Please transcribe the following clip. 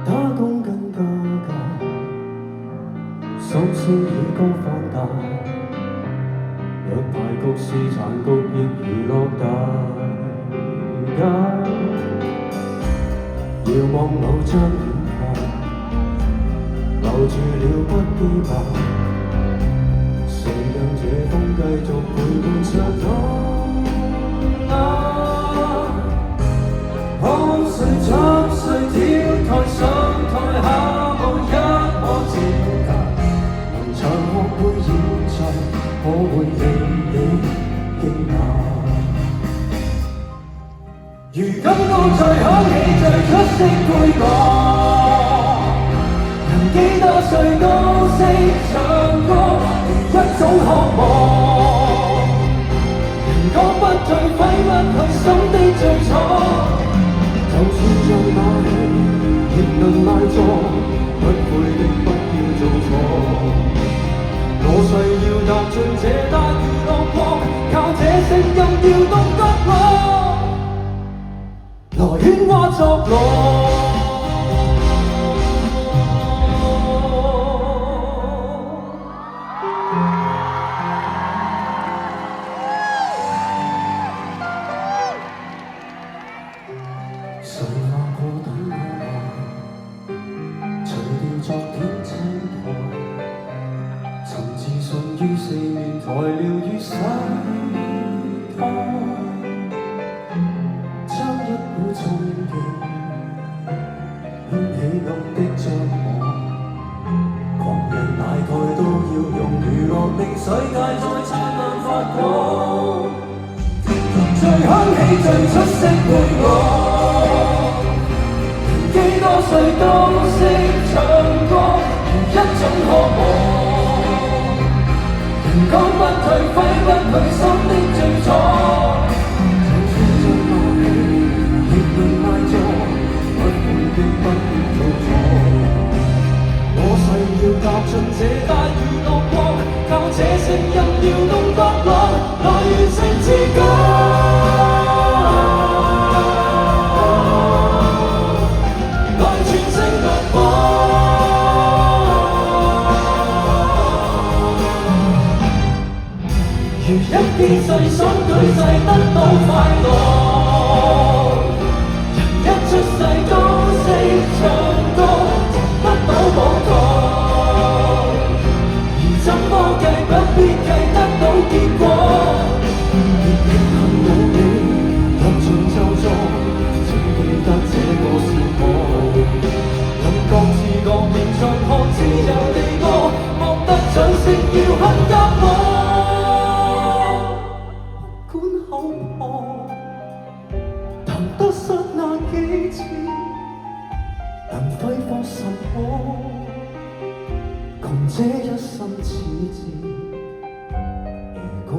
打工跟加價，心聲以歌放大。若大局是殘局，亦娛樂大家。遙望某張臉龐，留住了不羈吧。誰讓這風繼續陪伴着我？看誰插誰跳台上台下無一可招架，能長學會現在，我會令你驚訝。如今剛才響起最出色配樂，能幾多歲都識唱歌，如一種渴望。人講不退，揮不去心的最初。就算像那氣，亦能賴坐，不悔的不要做錯。我誓要踏進這大娛樂國，靠這聲音搖動角落，來喧嘩作樂。誰話過等我來，除掉昨天青苔，尋自信於四面台療愈世態，將一股衝勁掀起暗的障礙，狂人大概都要用娛樂令世界再燦爛發光。最響起最出色配樂，幾多歲都識唱歌，如一種渴望。人講不退，揮不去心的最初。就算像馬戲，亦能賴坐，不會的不要做錯。我誓要踏進這大娛樂國，靠這聲音搖動角落，來完成自己。如一邊細想舉世得到快樂，人一出世都識唱歌，尋不到舞台，而怎麼計不必計得到結果。亦幸有你入盡就座，請記得這個是我，能各自各面唱看只有你我，莫得掌聲要很急我。談得失那幾次，能揮霍什麼？窮這一生似箭，如弓。